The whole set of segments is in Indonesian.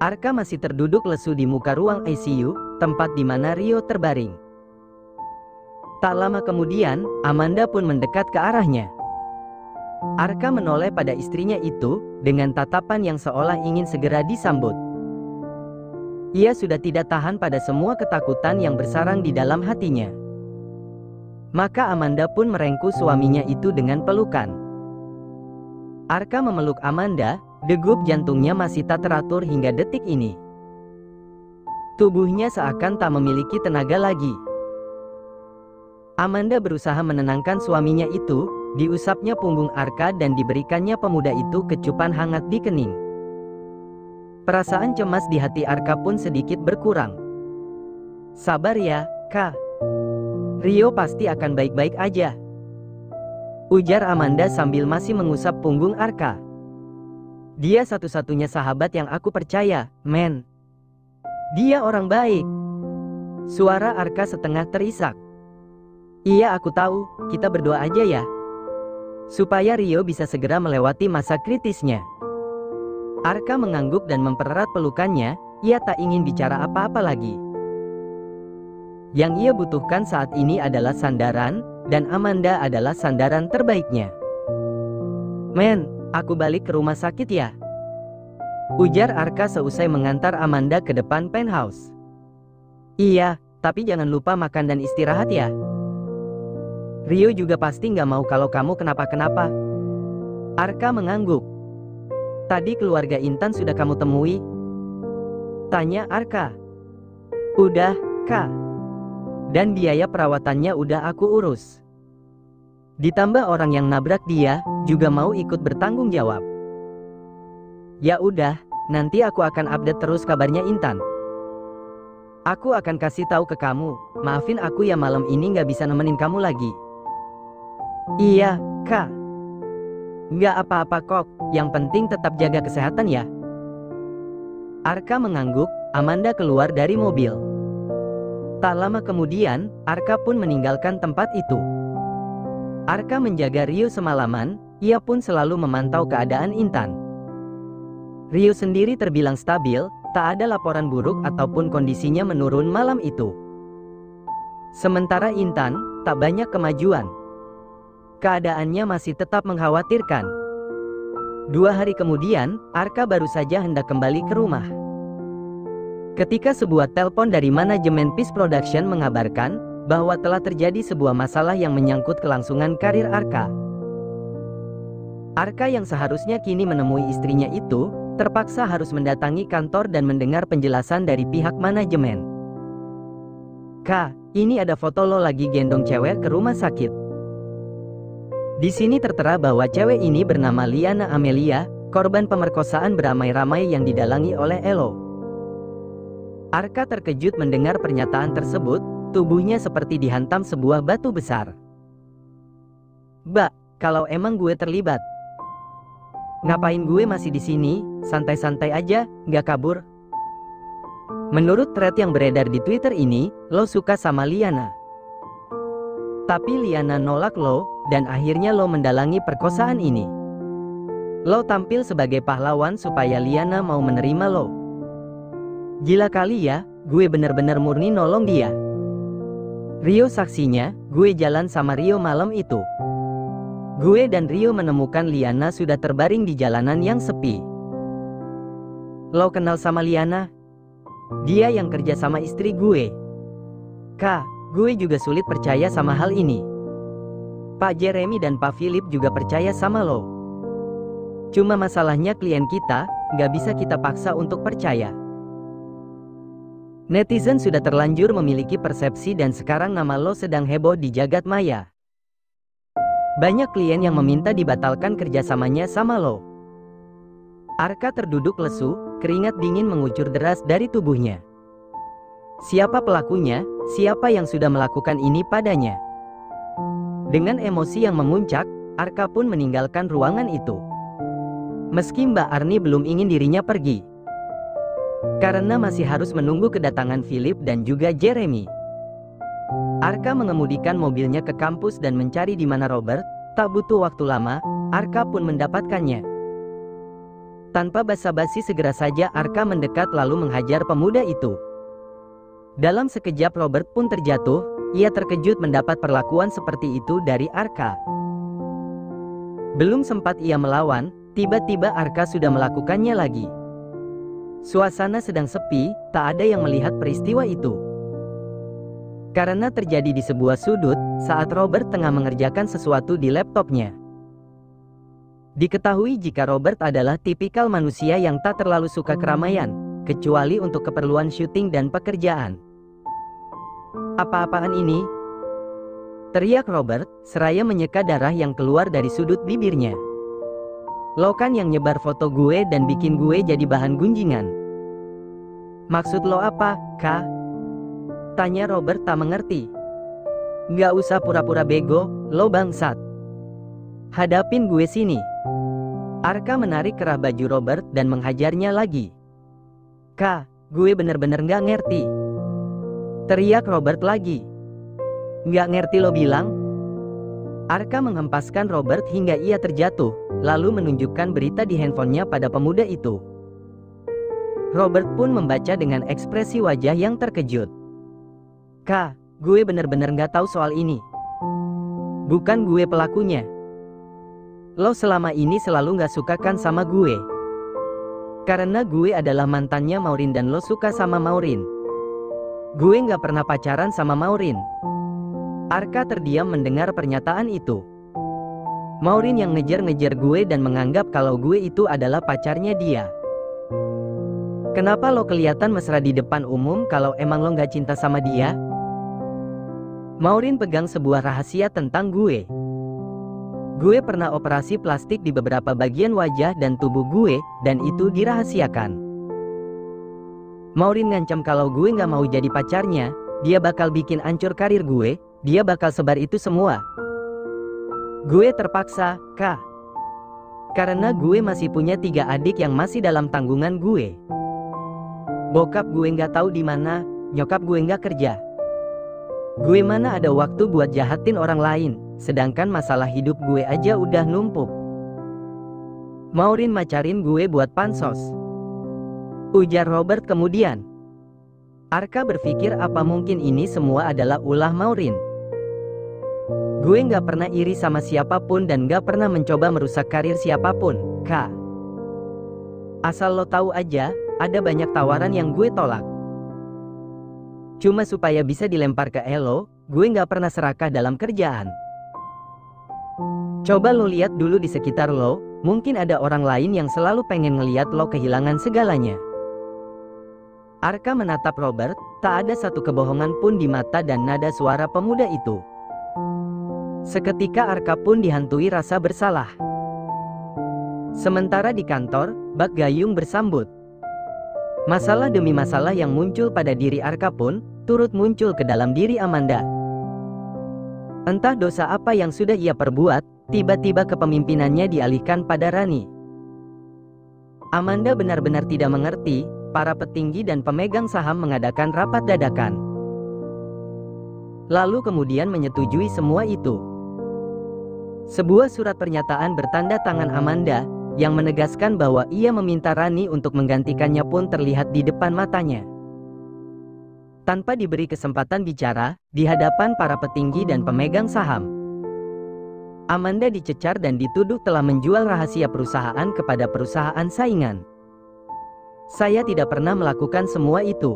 Arka masih terduduk lesu di muka ruang ICU, tempat di mana Rio terbaring. Tak lama kemudian, Amanda pun mendekat ke arahnya. Arka menoleh pada istrinya itu, dengan tatapan yang seolah ingin segera disambut. Ia sudah tidak tahan pada semua ketakutan yang bersarang di dalam hatinya. Maka Amanda pun merengkuh suaminya itu dengan pelukan. Arka memeluk Amanda, degup jantungnya masih tak teratur hingga detik ini. Tubuhnya seakan tak memiliki tenaga lagi. Amanda berusaha menenangkan suaminya itu, diusapnya punggung Arka dan diberikannya pemuda itu kecupan hangat di kening. Perasaan cemas di hati Arka pun sedikit berkurang. Sabar ya, Kak. Rio pasti akan baik-baik aja, ujar Amanda sambil masih mengusap punggung Arka. Dia satu-satunya sahabat yang aku percaya, men. Dia orang baik. Suara Arka setengah terisak. Iya, aku tahu, kita berdoa aja ya, supaya Rio bisa segera melewati masa kritisnya. Arka mengangguk dan mempererat pelukannya, ia tak ingin bicara apa-apa lagi. Yang ia butuhkan saat ini adalah sandaran, dan Amanda adalah sandaran terbaiknya. Men, aku balik ke rumah sakit ya, ujar Arka seusai mengantar Amanda ke depan penthouse. Iya, tapi jangan lupa makan dan istirahat ya. Rio juga pasti nggak mau kalau kamu kenapa-kenapa. Arka mengangguk. Tadi keluarga Intan sudah kamu temui? Tanya Arka. Udah, Kak. Dan biaya perawatannya udah aku urus. Ditambah orang yang nabrak dia, juga mau ikut bertanggung jawab. Ya udah, nanti aku akan update terus kabarnya Intan. Aku akan kasih tahu ke kamu, maafin aku ya malam ini nggak bisa nemenin kamu lagi. Iya, Kak. Nggak apa-apa kok, yang penting tetap jaga kesehatan ya. Arka mengangguk, Amanda keluar dari mobil. Tak lama kemudian, Arka pun meninggalkan tempat itu. Arka menjaga Rio semalaman, ia pun selalu memantau keadaan Intan. Rio sendiri terbilang stabil, tak ada laporan buruk ataupun kondisinya menurun malam itu. Sementara Intan, tak banyak kemajuan. Keadaannya masih tetap mengkhawatirkan. 2 hari kemudian, Arka baru saja hendak kembali ke rumah, ketika sebuah telepon dari manajemen Peace Production mengabarkan bahwa telah terjadi sebuah masalah yang menyangkut kelangsungan karir Arka. Arka yang seharusnya kini menemui istrinya itu, terpaksa harus mendatangi kantor dan mendengar penjelasan dari pihak manajemen. Kak, ini ada foto lo lagi gendong cewek ke rumah sakit. Di sini tertera bahwa cewek ini bernama Liana Amelia, korban pemerkosaan beramai-ramai yang didalangi oleh Elo. Arka terkejut mendengar pernyataan tersebut, tubuhnya seperti dihantam sebuah batu besar. Mbak, kalau emang gue terlibat, ngapain gue masih di sini, santai-santai aja, nggak kabur? Menurut thread yang beredar di Twitter ini, lo suka sama Liana. Tapi Liana nolak lo, dan akhirnya lo mendalangi perkosaan ini. Lo tampil sebagai pahlawan supaya Liana mau menerima lo. Gila kali ya, gue bener-bener murni nolong dia. Rio saksinya, gue jalan sama Rio malam itu. Gue dan Rio menemukan Liana sudah terbaring di jalanan yang sepi. Lo kenal sama Liana? Dia yang kerja sama istri gue. Kak, gue juga sulit percaya sama hal ini. Pak Jeremy dan Pak Philip juga percaya sama lo. Cuma masalahnya klien kita, nggak bisa kita paksa untuk percaya. Netizen sudah terlanjur memiliki persepsi dan sekarang nama lo sedang heboh di jagat maya. Banyak klien yang meminta dibatalkan kerjasamanya sama lo. Arka terduduk lesu, keringat dingin mengucur deras dari tubuhnya. Siapa pelakunya? Siapa yang sudah melakukan ini padanya? Dengan emosi yang memuncak, Arka pun meninggalkan ruangan itu. Meski Mbak Arni belum ingin dirinya pergi, karena masih harus menunggu kedatangan Philip dan juga Jeremy. Arka mengemudikan mobilnya ke kampus dan mencari di mana Robert. Tak butuh waktu lama, Arka pun mendapatkannya. Tanpa basa-basi segera saja Arka mendekat lalu menghajar pemuda itu. Dalam sekejap Robert pun terjatuh, ia terkejut mendapat perlakuan seperti itu dari Arka. Belum sempat ia melawan, tiba-tiba Arka sudah melakukannya lagi. Suasana sedang sepi, tak ada yang melihat peristiwa itu. Karena terjadi di sebuah sudut, saat Robert tengah mengerjakan sesuatu di laptopnya. Diketahui jika Robert adalah tipikal manusia yang tak terlalu suka keramaian, kecuali untuk keperluan syuting dan pekerjaan. "Apa-apaan ini?" teriak Robert, seraya menyeka darah yang keluar dari sudut bibirnya. "Lo kan yang nyebar foto gue dan bikin gue jadi bahan gunjingan. Maksud lo apa, Kak?" tanya Robert tak mengerti. "Nggak usah pura-pura bego, lo bangsat. Hadapin gue sini." Arka menarik kerah baju Robert dan menghajarnya lagi. "Kak, gue bener-bener nggak ngerti," teriak Robert lagi. "Nggak ngerti lo bilang?" Arka menghempaskan Robert hingga ia terjatuh, lalu menunjukkan berita di handphonenya pada pemuda itu. Robert pun membaca dengan ekspresi wajah yang terkejut. "Kak, gue bener-bener nggak tahu soal ini. Bukan gue pelakunya. Lo selama ini selalu gak suka kan sama gue? Karena gue adalah mantannya Maureen dan lo suka sama Maureen. Gue gak pernah pacaran sama Maureen." Arka terdiam mendengar pernyataan itu. Maureen yang ngejar-ngejar gue dan menganggap kalau gue itu adalah pacarnya dia. Kenapa lo kelihatan mesra di depan umum kalau emang lo gak cinta sama dia? Maureen pegang sebuah rahasia tentang gue. Gue pernah operasi plastik di beberapa bagian wajah dan tubuh gue, dan itu dirahasiakan. Maureen ngancam kalau gue gak mau jadi pacarnya, dia bakal bikin hancur karir gue, dia bakal sebar itu semua. Gue terpaksa, Kak. Karena gue masih punya 3 adik yang masih dalam tanggungan gue. Bokap gue gak tahu di mana, nyokap gue gak kerja. Gue mana ada waktu buat jahatin orang lain, sedangkan masalah hidup gue aja udah numpuk. Maureen macarin gue buat pansos," ujar Robert kemudian. Arka berpikir apa mungkin ini semua adalah ulah Maureen. "Gue gak pernah iri sama siapapun dan gak pernah mencoba merusak karir siapapun, Kak. Asal lo tahu aja, ada banyak tawaran yang gue tolak. Cuma supaya bisa dilempar ke elo, gue gak pernah serakah dalam kerjaan. Coba lo lihat dulu di sekitar lo, mungkin ada orang lain yang selalu pengen ngeliat lo kehilangan segalanya." Arka menatap Robert, tak ada satu kebohongan pun di mata dan nada suara pemuda itu. Seketika Arka pun dihantui rasa bersalah. Sementara di kantor, Bak Gayung bersambut. Masalah demi masalah yang muncul pada diri Arka pun turut muncul ke dalam diri Amanda. Entah dosa apa yang sudah ia perbuat, tiba-tiba kepemimpinannya dialihkan pada Rani. Amanda benar-benar tidak mengerti, para petinggi dan pemegang saham mengadakan rapat dadakan. Lalu kemudian menyetujui semua itu. Sebuah surat pernyataan bertanda tangan Amanda, yang menegaskan bahwa ia meminta Rani untuk menggantikannya pun terlihat di depan matanya. Tanpa diberi kesempatan bicara, di hadapan para petinggi dan pemegang saham, Amanda dicecar dan dituduh telah menjual rahasia perusahaan kepada perusahaan saingan. "Saya tidak pernah melakukan semua itu."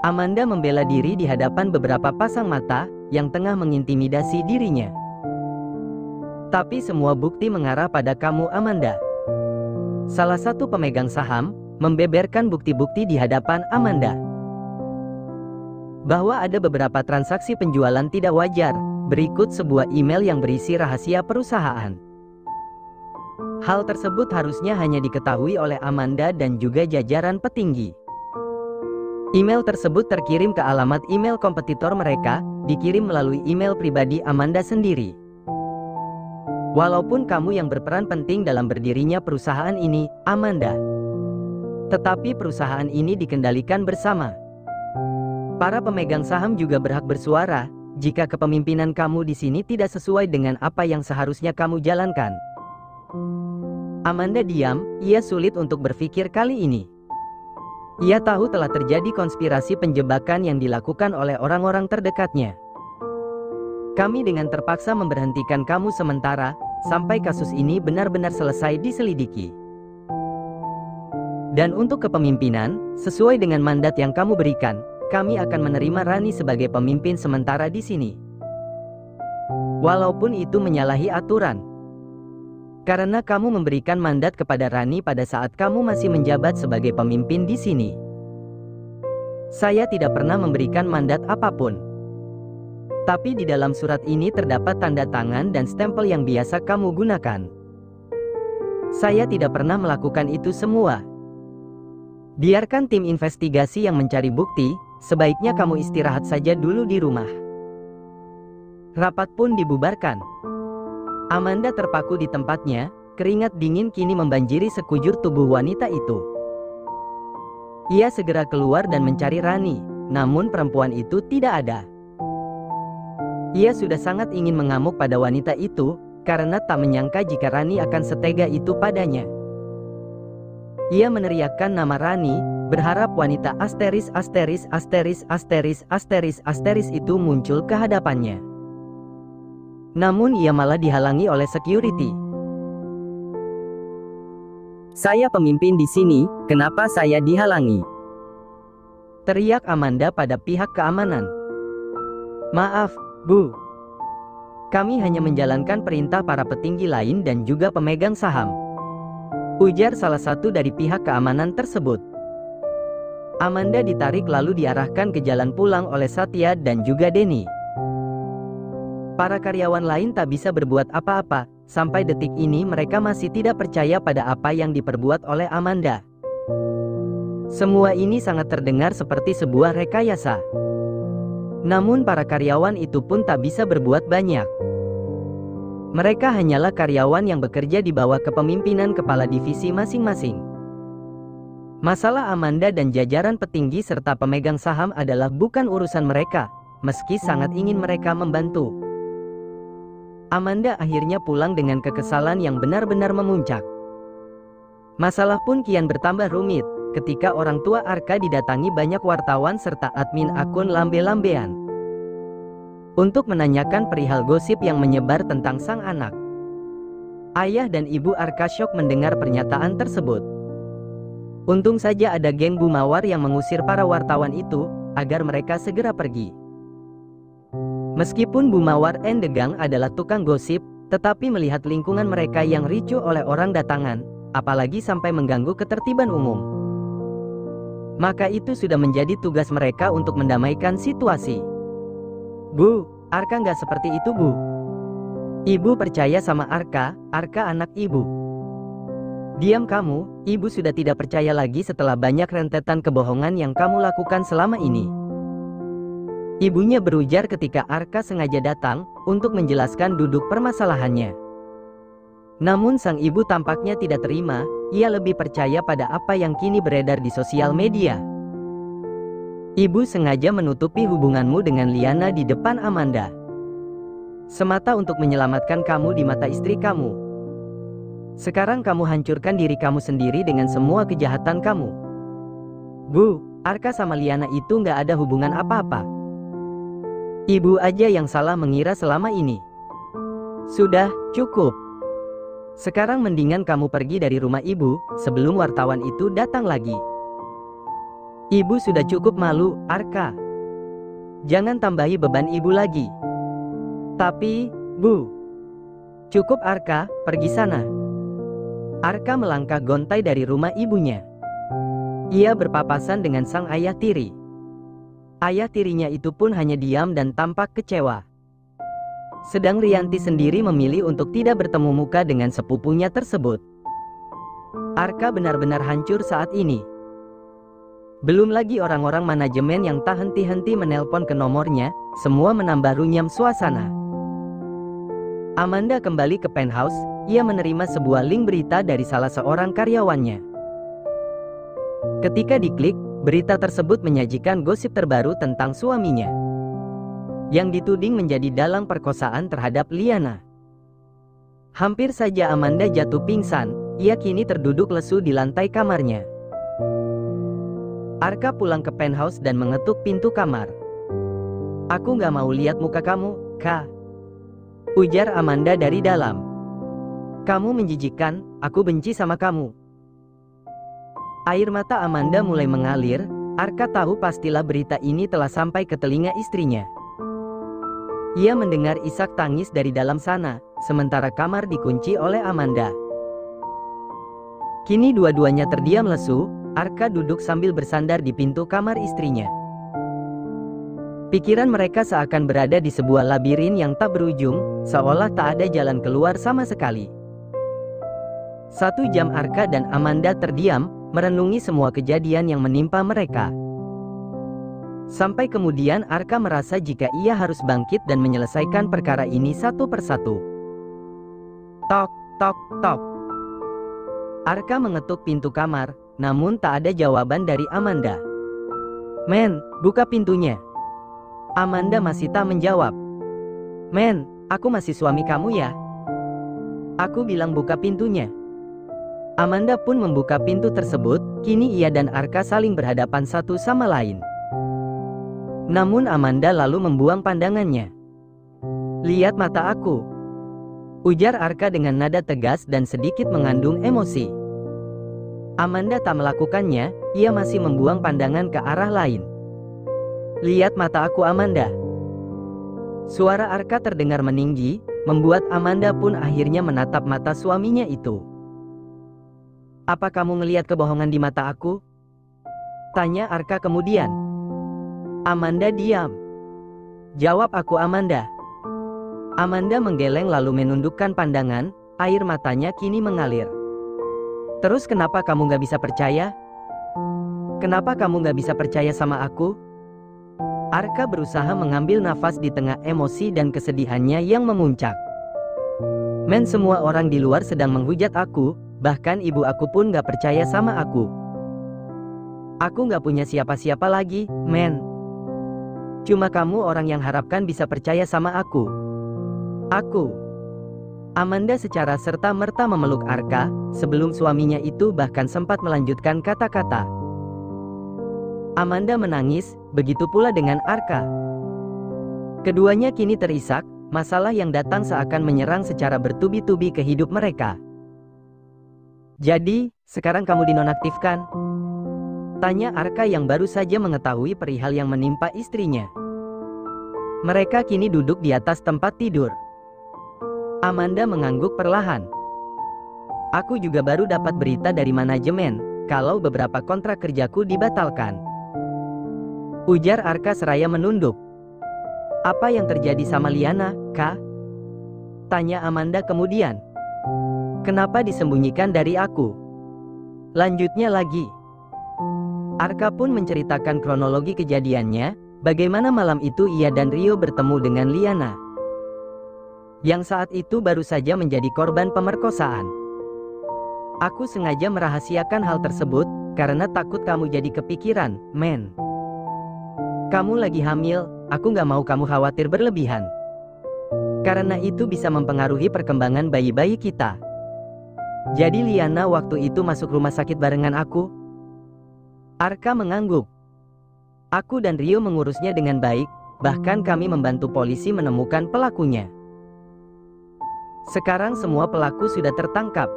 Amanda membela diri di hadapan beberapa pasang mata, yang tengah mengintimidasi dirinya. "Tapi semua bukti mengarah pada kamu, Amanda." Salah satu pemegang saham, membeberkan bukti-bukti di hadapan Amanda. Bahwa ada beberapa transaksi penjualan tidak wajar, berikut sebuah email yang berisi rahasia perusahaan. Hal tersebut harusnya hanya diketahui oleh Amanda dan juga jajaran petinggi. Email tersebut terkirim ke alamat email kompetitor mereka, dikirim melalui email pribadi Amanda sendiri. "Walaupun kamu yang berperan penting dalam berdirinya perusahaan ini, Amanda, tetapi perusahaan ini dikendalikan bersama. Para pemegang saham juga berhak bersuara, jika kepemimpinan kamu di sini tidak sesuai dengan apa yang seharusnya kamu jalankan. Amanda diam, ia sulit untuk berpikir kali ini. Ia tahu telah terjadi konspirasi penjebakan yang dilakukan oleh orang-orang terdekatnya. Kami dengan terpaksa memberhentikan kamu sementara, sampai kasus ini benar-benar selesai diselidiki. Dan untuk kepemimpinan, sesuai dengan mandat yang kamu berikan, kami akan menerima Rani sebagai pemimpin sementara di sini. Walaupun itu menyalahi aturan. Karena kamu memberikan mandat kepada Rani pada saat kamu masih menjabat sebagai pemimpin di sini. Saya tidak pernah memberikan mandat apapun. Tapi di dalam surat ini terdapat tanda tangan dan stempel yang biasa kamu gunakan. Saya tidak pernah melakukan itu semua. Biarkan tim investigasi yang mencari bukti, sebaiknya kamu istirahat saja dulu di rumah. Rapat pun dibubarkan. Amanda terpaku di tempatnya, keringat dingin kini membanjiri sekujur tubuh wanita itu. Ia segera keluar dan mencari Rani, namun perempuan itu tidak ada. Ia sudah sangat ingin mengamuk pada wanita itu, karena tak menyangka jika Rani akan setega itu padanya. Ia meneriakkan nama Rani, berharap wanita asteris itu muncul ke hadapannya. Namun ia malah dihalangi oleh security. Saya pemimpin di sini, kenapa saya dihalangi? Teriak Amanda pada pihak keamanan. Maaf, Bu. Kami hanya menjalankan perintah para petinggi lain dan juga pemegang saham. Ujar salah satu dari pihak keamanan tersebut. Amanda ditarik lalu diarahkan ke jalan pulang oleh Satya dan juga Denny. Para karyawan lain tak bisa berbuat apa-apa, sampai detik ini mereka masih tidak percaya pada apa yang diperbuat oleh Amanda. Semua ini sangat terdengar seperti sebuah rekayasa. Namun para karyawan itu pun tak bisa berbuat banyak. Mereka hanyalah karyawan yang bekerja di bawah kepemimpinan kepala divisi masing-masing. Masalah Amanda dan jajaran petinggi serta pemegang saham adalah bukan urusan mereka, meski sangat ingin mereka membantu. Amanda akhirnya pulang dengan kekesalan yang benar-benar memuncak. Masalah pun kian bertambah rumit, ketika orang tua Arka didatangi banyak wartawan serta admin akun lambe-lambean. Untuk menanyakan perihal gosip yang menyebar tentang sang anak. Ayah dan ibu Arka syok mendengar pernyataan tersebut. Untung saja ada geng Bu Mawar yang mengusir para wartawan itu, agar mereka segera pergi. Meskipun Bu Mawar Endegang adalah tukang gosip, tetapi melihat lingkungan mereka yang ricuh oleh orang datangan, apalagi sampai mengganggu ketertiban umum, maka itu sudah menjadi tugas mereka untuk mendamaikan situasi. Bu, Arka nggak seperti itu, Bu. Ibu percaya sama Arka, Arka anak ibu. Diam kamu, ibu sudah tidak percaya lagi setelah banyak rentetan kebohongan yang kamu lakukan selama ini. Ibunya berujar ketika Arka sengaja datang untuk menjelaskan duduk permasalahannya. Namun sang ibu tampaknya tidak terima, ia lebih percaya pada apa yang kini beredar di sosial media. Ibu sengaja menutupi hubunganmu dengan Liana di depan Amanda. Semata untuk menyelamatkan kamu di mata istri kamu. Sekarang kamu hancurkan diri kamu sendiri dengan semua kejahatan kamu. Bu, Arka sama Liana itu nggak ada hubungan apa-apa. Ibu aja yang salah mengira selama ini. Sudah, cukup. Sekarang mendingan kamu pergi dari rumah ibu, sebelum wartawan itu datang lagi. Ibu sudah cukup malu, Arka. Jangan tambahi beban ibu lagi. Tapi, Bu. Cukup Arka, pergi sana. Arka melangkah gontai dari rumah ibunya. Ia berpapasan dengan sang ayah tiri. Ayah tirinya itu pun hanya diam dan tampak kecewa. Sedang Rianti sendiri memilih untuk tidak bertemu muka dengan sepupunya tersebut. Arka benar-benar hancur saat ini. Belum lagi orang-orang manajemen yang tak henti-henti menelpon ke nomornya, semua menambah runyam suasana. Amanda kembali ke penthouse, ia menerima sebuah link berita dari salah seorang karyawannya. Ketika diklik, berita tersebut menyajikan gosip terbaru tentang suaminya yang dituding menjadi dalang perkosaan terhadap Liana. Hampir saja Amanda jatuh pingsan, Ia kini terduduk lesu di lantai kamarnya. Arka pulang ke penthouse dan mengetuk pintu kamar. "Aku nggak mau lihat muka kamu, Kak," ujar Amanda dari dalam. "Kamu menjijikkan, aku benci sama kamu." Air mata Amanda mulai mengalir. Arka tahu pastilah berita ini telah sampai ke telinga istrinya. Ia mendengar isak tangis dari dalam sana, sementara kamar dikunci oleh Amanda. Kini dua-duanya terdiam lesu. Arka duduk sambil bersandar di pintu kamar istrinya. Pikiran mereka seakan berada di sebuah labirin yang tak berujung, seolah tak ada jalan keluar sama sekali. 1 jam Arka dan Amanda terdiam, merenungi semua kejadian yang menimpa mereka. Sampai kemudian Arka merasa jika ia harus bangkit dan menyelesaikan perkara ini satu persatu. Tok, tok, tok. Arka mengetuk pintu kamar, namun tak ada jawaban dari Amanda. "Men, buka pintunya." Amanda masih tak menjawab. "Men, aku masih suami kamu ya? Aku bilang buka pintunya." Amanda pun membuka pintu tersebut. Kini ia dan Arka saling berhadapan satu sama lain. Namun Amanda lalu membuang pandangannya. "Lihat mata aku," ujar Arka dengan nada tegas dan sedikit mengandung emosi. Amanda tak melakukannya. Ia masih membuang pandangan ke arah lain. "Lihat mata aku, Amanda." Suara Arka terdengar meninggi, membuat Amanda pun akhirnya menatap mata suaminya itu. "Apa kamu ngelihat kebohongan di mata aku?" tanya Arka kemudian. Amanda diam. "Jawab aku, Amanda." Amanda menggeleng lalu menundukkan pandangan. Air matanya kini mengalir. "Terus kenapa kamu gak bisa percaya? Kenapa kamu gak bisa percaya sama aku?" Arka berusaha mengambil nafas di tengah emosi dan kesedihannya yang memuncak. "Men, semua orang di luar sedang menghujat aku, bahkan ibu aku pun gak percaya sama aku. Aku gak punya siapa-siapa lagi, men. Cuma kamu orang yang harapkan bisa percaya sama aku. Aku." Amanda secara serta-merta memeluk Arka, sebelum suaminya itu bahkan sempat melanjutkan kata-kata. Amanda menangis, begitu pula dengan Arka. Keduanya kini terisak, masalah yang datang seakan menyerang secara bertubi-tubi ke hidup mereka. "Jadi, sekarang kamu dinonaktifkan?" tanya Arka yang baru saja mengetahui perihal yang menimpa istrinya. Mereka kini duduk di atas tempat tidur. Amanda mengangguk perlahan. "Aku juga baru dapat berita dari manajemen, kalau beberapa kontrak kerjaku dibatalkan," ujar Arka seraya menunduk. "Apa yang terjadi sama Liana, Kak?" tanya Amanda kemudian. "Kenapa disembunyikan dari aku?" lanjutnya lagi. Arka pun menceritakan kronologi kejadiannya, bagaimana malam itu ia dan Rio bertemu dengan Liana, yang saat itu baru saja menjadi korban pemerkosaan. "Aku sengaja merahasiakan hal tersebut, karena takut kamu jadi kepikiran, men. Kamu lagi hamil, aku gak mau kamu khawatir berlebihan. Karena itu bisa mempengaruhi perkembangan bayi-bayi kita. Jadi Liana waktu itu masuk rumah sakit barengan aku." Arka mengangguk. "Aku dan Rio mengurusnya dengan baik, bahkan kami membantu polisi menemukan pelakunya. Sekarang semua pelaku sudah tertangkap.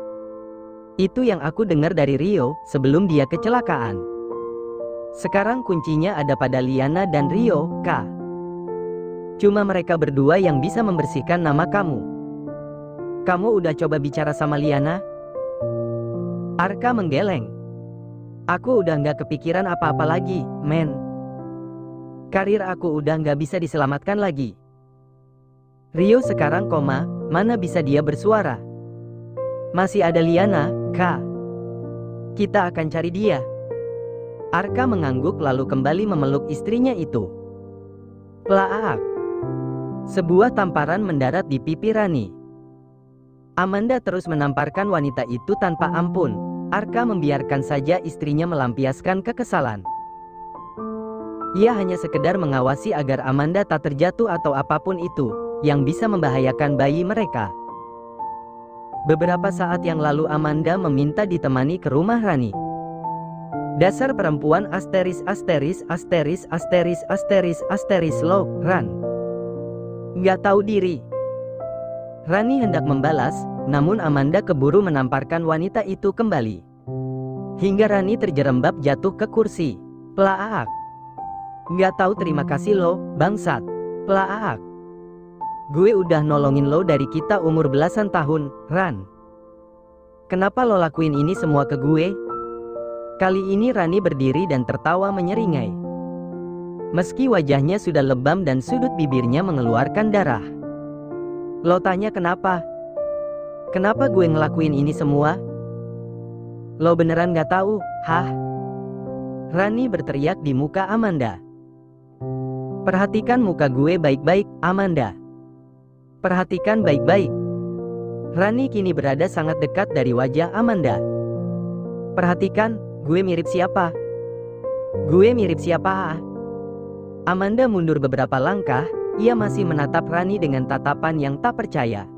Itu yang aku dengar dari Rio sebelum dia kecelakaan. Sekarang kuncinya ada pada Liana dan Rio, Kak. Cuma mereka berdua yang bisa membersihkan nama kamu. Kamu udah coba bicara sama Liana?" Arka menggeleng. "Aku udah nggak kepikiran apa-apa lagi, men. Karir aku udah nggak bisa diselamatkan lagi. Rio sekarang koma, mana bisa dia bersuara? Masih ada Liana, Kak. Kita akan cari dia." Arka mengangguk lalu kembali memeluk istrinya itu. Plaak. Sebuah tamparan mendarat di pipi Rani. Amanda terus menamparkan wanita itu tanpa ampun. Arka membiarkan saja istrinya melampiaskan kekesalan. Ia hanya sekedar mengawasi agar Amanda tak terjatuh atau apapun itu yang bisa membahayakan bayi mereka. Beberapa saat yang lalu Amanda meminta ditemani ke rumah Rani. Dasar perempuan asteris asteris asteris asteris asteris asteris lo, Ran. Nggak tahu diri. Rani hendak membalas, namun Amanda keburu menamparkan wanita itu kembali. Hingga Rani terjerembab jatuh ke kursi. Plaak. Nggak tahu terima kasih lo, bangsat. Plaak. Gue udah nolongin lo dari kita umur belasan tahun, Ran. Kenapa lo lakuin ini semua ke gue? Kali ini Rani berdiri dan tertawa menyeringai. Meski wajahnya sudah lebam dan sudut bibirnya mengeluarkan darah. Lo tanya kenapa? Kenapa gue ngelakuin ini semua? Lo beneran gak tahu, hah? Rani berteriak di muka Amanda. Perhatikan muka gue baik-baik, Amanda. Perhatikan baik-baik. Rani kini berada sangat dekat dari wajah Amanda. Perhatikan, gue mirip siapa? Gue mirip siapa? Amanda mundur beberapa langkah, ia masih menatap Rani dengan tatapan yang tak percaya.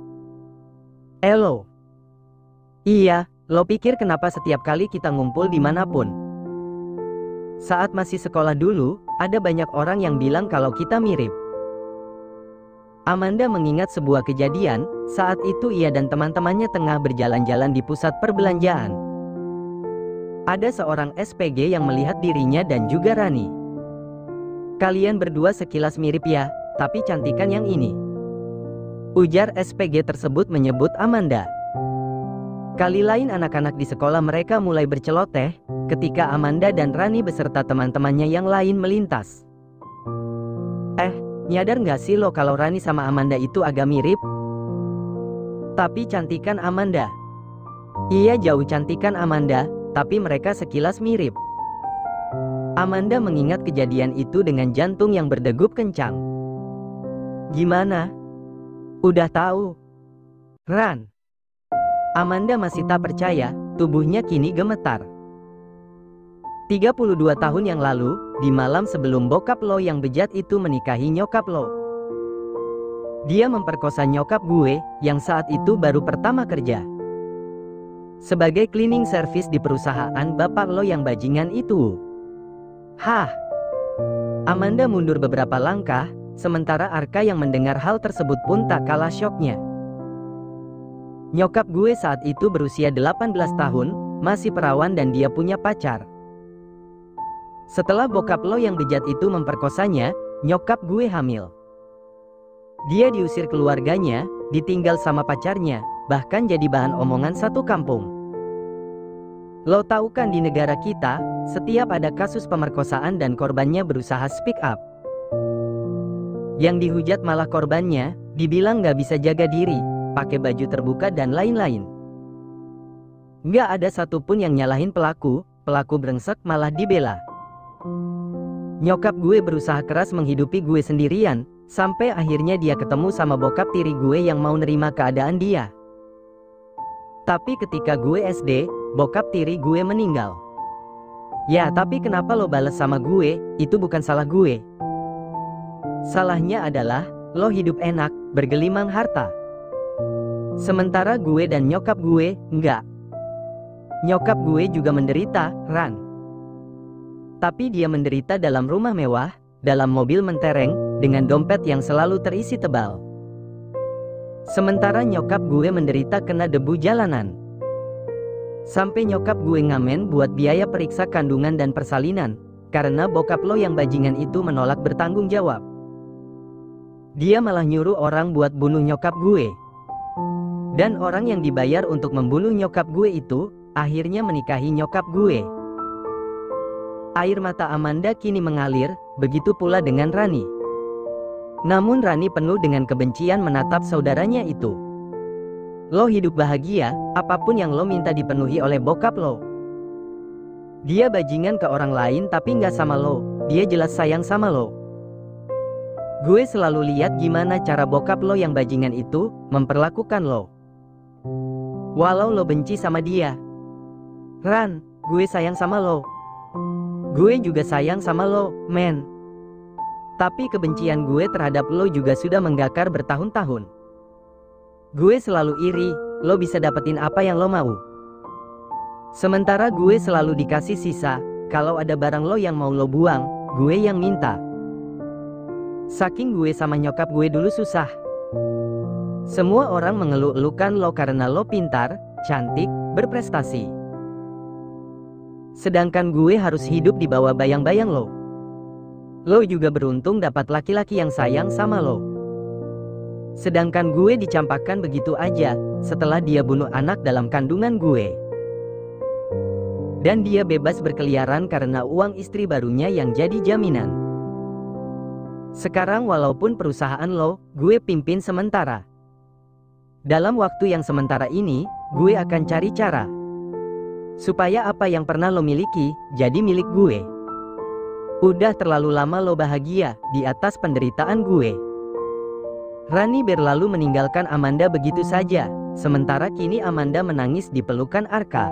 Elo. Iya, lo pikir kenapa setiap kali kita ngumpul dimanapun? Saat masih sekolah dulu, ada banyak orang yang bilang kalau kita mirip. Amanda mengingat sebuah kejadian, saat itu ia dan teman-temannya tengah berjalan-jalan di pusat perbelanjaan. Ada seorang SPG yang melihat dirinya dan juga Rani. Kalian berdua sekilas mirip ya, tapi cantikan yang ini. Ujar SPG tersebut menyebut Amanda. Kali lain anak-anak di sekolah mereka mulai berceloteh, ketika Amanda dan Rani beserta teman-temannya yang lain melintas. Nyadar nggak sih lo kalau Rani sama Amanda itu agak mirip? Tapi cantikan Amanda. Iya jauh cantikan Amanda, tapi mereka sekilas mirip. Amanda mengingat kejadian itu dengan jantung yang berdegup kencang. Gimana? Udah tahu? Ran. Amanda masih tak percaya, tubuhnya kini gemetar. 32 tahun yang lalu, di malam sebelum bokap lo yang bejat itu menikahi nyokap lo. Dia memperkosa nyokap gue, yang saat itu baru pertama kerja sebagai cleaning service di perusahaan bapak lo yang bajingan itu. Hah? Amanda mundur beberapa langkah, sementara Arka yang mendengar hal tersebut pun tak kalah syoknya. Nyokap gue saat itu berusia 18 tahun, masih perawan dan dia punya pacar. Setelah bokap lo yang bejat itu memperkosanya, nyokap gue hamil. Dia diusir keluarganya, ditinggal sama pacarnya, bahkan jadi bahan omongan satu kampung. Lo tahu kan di negara kita, setiap ada kasus pemerkosaan dan korbannya berusaha speak up. Yang dihujat malah korbannya, dibilang gak bisa jaga diri, pakai baju terbuka dan lain-lain. Gak ada satupun yang nyalahin pelaku brengsek malah dibela. Nyokap gue berusaha keras menghidupi gue sendirian, sampai akhirnya dia ketemu sama bokap tiri gue yang mau nerima keadaan dia. Tapi ketika gue SD, bokap tiri gue meninggal. Ya tapi kenapa lo bales sama gue, itu bukan salah gue. Salahnya adalah, lo hidup enak, bergelimang harta. Sementara gue dan nyokap gue, enggak. Nyokap gue juga menderita, Ran. Tapi dia menderita dalam rumah mewah, dalam mobil mentereng, dengan dompet yang selalu terisi tebal. Sementara nyokap gue menderita kena debu jalanan. Sampai nyokap gue ngamen buat biaya periksa kandungan dan persalinan, karena bokap lo yang bajingan itu menolak bertanggung jawab. Dia malah nyuruh orang buat bunuh nyokap gue. Dan orang yang dibayar untuk membunuh nyokap gue itu, akhirnya menikahi nyokap gue. Air mata Amanda kini mengalir, begitu pula dengan Rani. Namun Rani penuh dengan kebencian menatap saudaranya itu. Lo hidup bahagia, apapun yang lo minta dipenuhi oleh bokap lo. Dia bajingan ke orang lain tapi nggak sama lo, dia jelas sayang sama lo. Gue selalu lihat gimana cara bokap lo yang bajingan itu memperlakukan lo. Walau lo benci sama dia. Ran, gue sayang sama lo. Gue juga sayang sama lo, men. Tapi kebencian gue terhadap lo juga sudah menggakar bertahun-tahun. Gue selalu iri, lo bisa dapetin apa yang lo mau. Sementara gue selalu dikasih sisa, kalau ada barang lo yang mau lo buang, gue yang minta. Saking gue sama nyokap gue dulu susah. Semua orang mengeluh-elukan lo karena lo pintar, cantik, berprestasi. Sedangkan gue harus hidup di bawah bayang-bayang lo. Lo juga beruntung dapat laki-laki yang sayang sama lo. Sedangkan gue dicampakkan begitu aja, setelah dia bunuh anak dalam kandungan gue. Dan dia bebas berkeliaran karena uang istri barunya yang jadi jaminan. Sekarang walaupun perusahaan lo, gue pimpin sementara. Dalam waktu yang sementara ini, gue akan cari cara supaya apa yang pernah lo miliki, jadi milik gue. Udah terlalu lama lo bahagia di atas penderitaan gue. Rani berlalu meninggalkan Amanda begitu saja, sementara kini Amanda menangis di pelukan Arka.